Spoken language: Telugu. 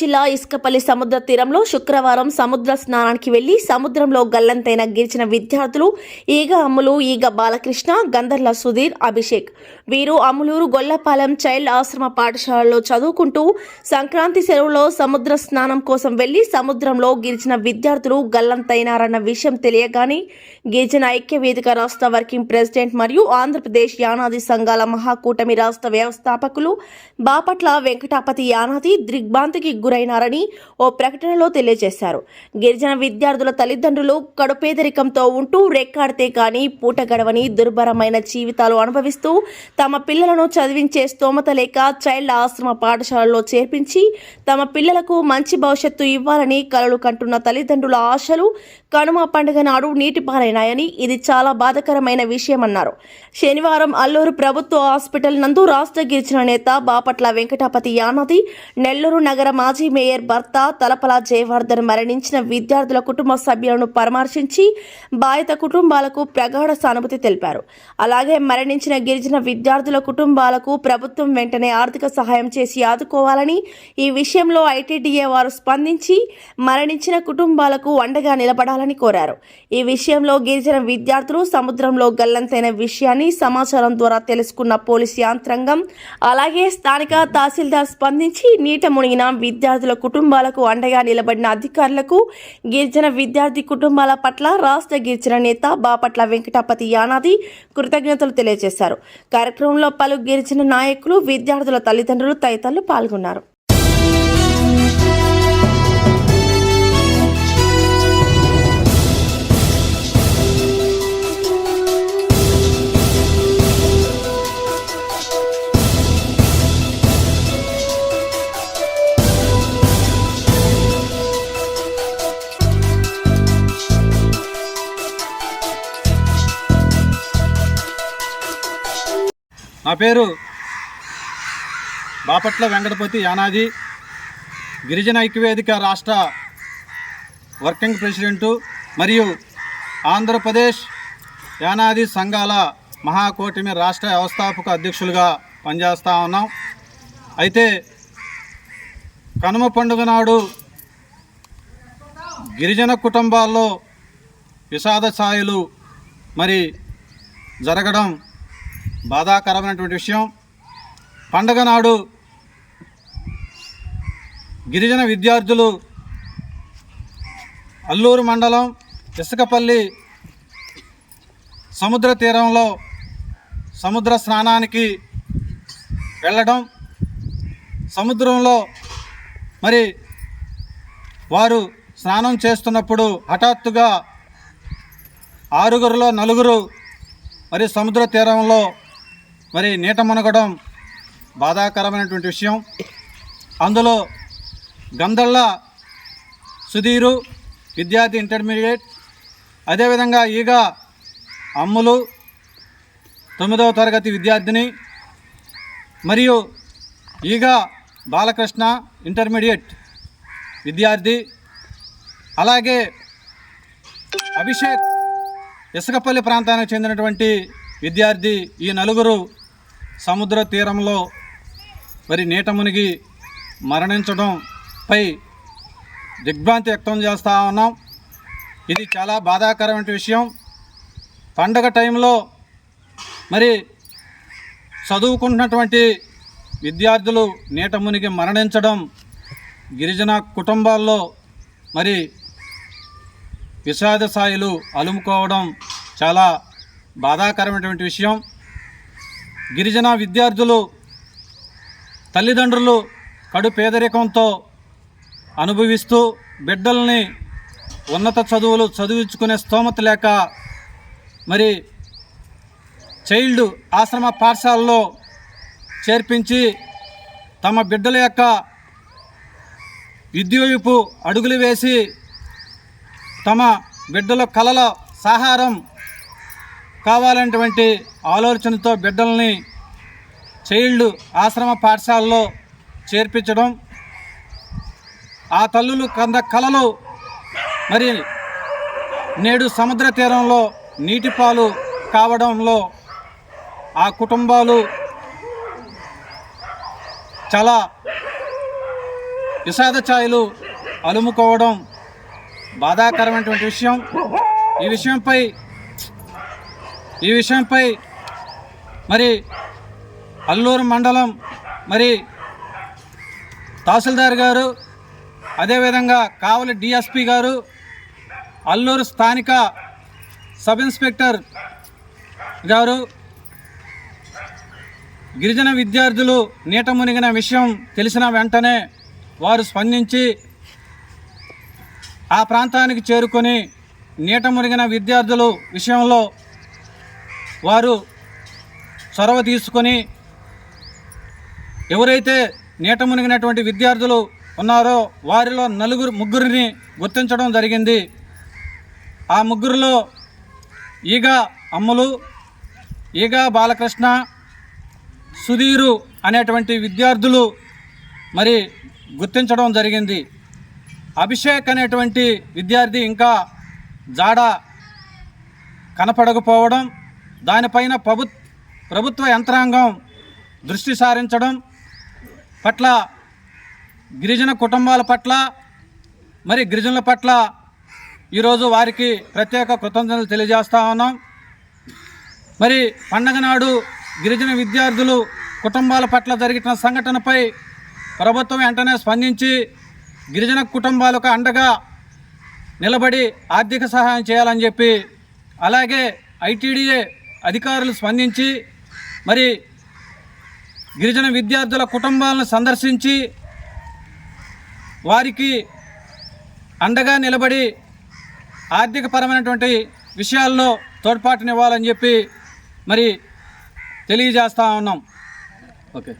జిల్లా ఇసుకపల్లి సముద్ర తీరంలో శుక్రవారం సముద్ర స్నానానికి వెళ్లి సముద్రంలో గల్లంతైన గిరిజన విద్యార్థులు ఈగ అమ్ములు, ఈగ బాలకృష్ణ, గంధర్ల సుధీర్, అభిషేక్. వీరు అమ్ములూరు గొల్లపాలెం చైల్డ్ ఆశ్రమ పాఠశాలలో చదువుకుంటూ సంక్రాంతి సెలవులో సముద్ర స్నానం కోసం వెళ్లి సముద్రంలో గిరిజన విద్యార్థులు గల్లంతైనారన్న విషయం తెలియగానే గిరిజన ఐక్య వేదిక రాష్ట్ర వర్కింగ్ ప్రెసిడెంట్ మరియు ఆంధ్రప్రదేశ్ యానాది సంఘాల మహాకూటమి రాష్ట్ర వ్యవస్థాపకులు బాపట్ల వెంకటాపతి యానాది దిగ్భ్రాంతికి గురైనారని ఓ ప్రకటనలో తెలియజేశారు. గిరిజన విద్యార్థుల తల్లిదండ్రులు కడుపేదరికంతో ఉంటూ రెక్కాడితే కానీ పూట గడవని దుర్భరమైన జీవితాలు అనుభవిస్తూ తమ పిల్లలను చదివించే స్తోమత లేక చైల్డ్ ఆశ్రమ పాఠశాలలో చేర్పించి తమ పిల్లలకు మంచి భవిష్యత్తు ఇవ్వాలని కలలు కంటున్న తల్లిదండ్రుల ఆశలు కనుమ పండుగ నాడు నీటిపాలైనాయని ఇది చాలా బాధాకరమైన విషయమన్నారు. శనివారం అల్లూరు ప్రభుత్వ హాస్పిటల్ నందు రాష్ట్ర గిరిజన నేత బాపట్ల వెంకటాపతి యానాది, నెల్లూరు నగర మాజీ మేయర్ భర్త తలపల జయవర్ధన్ మరణించిన విద్యార్థుల కుటుంబ సభ్యులను పరామర్శించి బాధిత కుటుంబాలకు ప్రగాఢ సానుభూతి తెలిపారు. అలాగే మరణించిన గిరిజన విద్యార్థుల కుటుంబాలకు ప్రభుత్వం వెంటనే ఆర్థిక సహాయం చేసి ఆదుకోవాలని, ఈ విషయంలో ఐటీడీఏ వారు స్పందించి మరణించిన కుటుంబాలకు అండగా నిలబడాలని కోరారు. ఈ విషయంలో గిరిజన విద్యార్థులు సముద్రంలో గల్లంతైన విషయాన్ని సమాచారం ద్వారా తెలుసుకున్న పోలీసు యంత్రాంగం అలాగే స్థానిక తహసీల్దార్ స్పందించి నీట మునిగిన విద్యార్థుల కుటుంబాలకు అండగా నిలబడిన అధికారులకు, గిరిజన విద్యార్థి కుటుంబాల పట్ల రాష్ట్ర గిరిజన నేత బాపట్ల వెంకటాపతి యానాది కృతజ్ఞతలు తెలియజేశారు. కార్యక్రమంలో పలు గిరిజన నాయకులు, విద్యార్థుల తల్లిదండ్రులు తదితరులు పాల్గొన్నారు. నా పేరు బాపట్ల వెంకటపతి యానాది, గిరిజన ఐక్యవేదిక రాష్ట్ర వర్కింగ్ ప్రెసిడెంటు మరియు ఆంధ్రప్రదేశ్ యానాది సంఘాల మహాకూటమి రాష్ట్ర వ్యవస్థాపక అధ్యక్షులుగా పనిచేస్తూ ఉన్నాం. అయితే కనుమ పండుగ నాడు గిరిజన కుటుంబాల్లో విషాద ఛాయలు జరగడం బాధాకరమైనటువంటి విషయం. పండగ నాడు గిరిజన విద్యార్థులు అల్లూరు మండలం ఇసుకపల్లి సముద్ర తీరంలో సముద్ర స్నానానికి వెళ్ళడం, సముద్రంలో వారు స్నానం చేస్తున్నప్పుడు హఠాత్తుగా 6గురిలో 4 సముద్ర తీరంలో నీట మునగడం బాధాకరమైనటువంటి విషయం. అందులో గంధర్ల సుధీరు విద్యార్థి ఇంటర్మీడియట్, అదేవిధంగా ఈగ అమ్ములు 9వ తరగతి విద్యార్థిని మరియు ఈగ బాలకృష్ణ ఇంటర్మీడియట్ విద్యార్థి, అలాగే అభిషేక్ ఇసుకపల్లి ప్రాంతానికి చెందినటువంటి విద్యార్థి. ఈ 4 సముద్ర తీరంలో నీట మునిగి మరణించడంపై దిగ్భ్రాంతి వ్యక్తం చేస్తూ ఉన్నాం. ఇది చాలా బాధాకరమైన విషయం. పండగ టైంలో చదువుకుంటున్నటువంటి విద్యార్థులు నీట మునిగి మరణించడం గిరిజన కుటుంబాల్లో విషాద ఛాయలు అలుముకోవడం చాలా బాధాకరమైనటువంటి విషయం. గిరిజన విద్యార్థులు తల్లిదండ్రులు కడు పేదరికంతో అనుభవిస్తూ బిడ్డల్ని ఉన్నత చదువులు చదివించుకునే స్తోమత లేక చైల్డ్ ఆశ్రమ పాఠశాలలో చేర్పించి తమ బిడ్డల యొక్క విద్యోయుపు అడుగులు వేసి తమ బిడ్డల కలల సహారం కావాలనేటువంటి ఆలోచనతో బిడ్డల్ని చైల్డ్ ఆశ్రమ పాఠశాలలో చేర్పించడం, ఆ తల్లులు కంద కలలు నేడు సముద్ర తీరంలో నీటిపాలు కావడంలో ఆ కుటుంబాలు చాలా విషాద ఛాయలు అలుముకోవడం బాధాకరమైనటువంటి విషయం. ఈ విషయంపై మరి అల్లూరు మండలం మరి తహసీల్దార్ గారు, అదేవిధంగా కావలి డిఎస్పి గారు, అల్లూరు స్థానిక సబ్ ఇన్స్పెక్టర్ గారు గిరిజన విద్యార్థులు నీట మునిగిన విషయం తెలిసిన వెంటనే వారు స్పందించి ఆ ప్రాంతానికి చేరుకొని నీట మునిగిన విద్యార్థులు విషయంలో వారు చొరవ తీసుకొని ఎవరైతే నీట మునిగినటువంటి విద్యార్థులు ఉన్నారో వారిలో ముగ్గురిని గుర్తించడం జరిగింది. ఆ ముగ్గురులో ఈగ అమ్ములు, ఈగ బాలకృష్ణ, సుధీరు అనేటువంటి విద్యార్థులు మరి గుర్తించడం జరిగింది. అభిషేక్ అనేటువంటి విద్యార్థి ఇంకా జాడ కనపడకపోవడం, దానిపైన ప్రభుత్వ యంత్రాంగం దృష్టి సారించడం పట్ల గిరిజన కుటుంబాల పట్ల మరి గిరిజనుల పట్ల ఈరోజు వారికి ప్రత్యేక కృతజ్ఞతలు తెలియజేస్తా ఉన్నాం. మరి పండగ నాడు గిరిజన విద్యార్థులు కుటుంబాల పట్ల జరిగిన సంఘటనపై ప్రభుత్వం వెంటనే స్పందించి గిరిజన కుటుంబాలకు అండగా నిలబడి ఆర్థిక సహాయం చేయాలని చెప్పి, అలాగే ఐటీడీఏ అధికారులు స్పందించి మరి గిరిజన విద్యార్థుల కుటుంబాలను సందర్శించి వారికి అండగా నిలబడి ఆర్థికపరమైనటువంటి విషయాల్లో తోడ్పాటునివ్వాలని చెప్పి మరి తెలియజేస్తూ ఉన్నాం. ఓకే.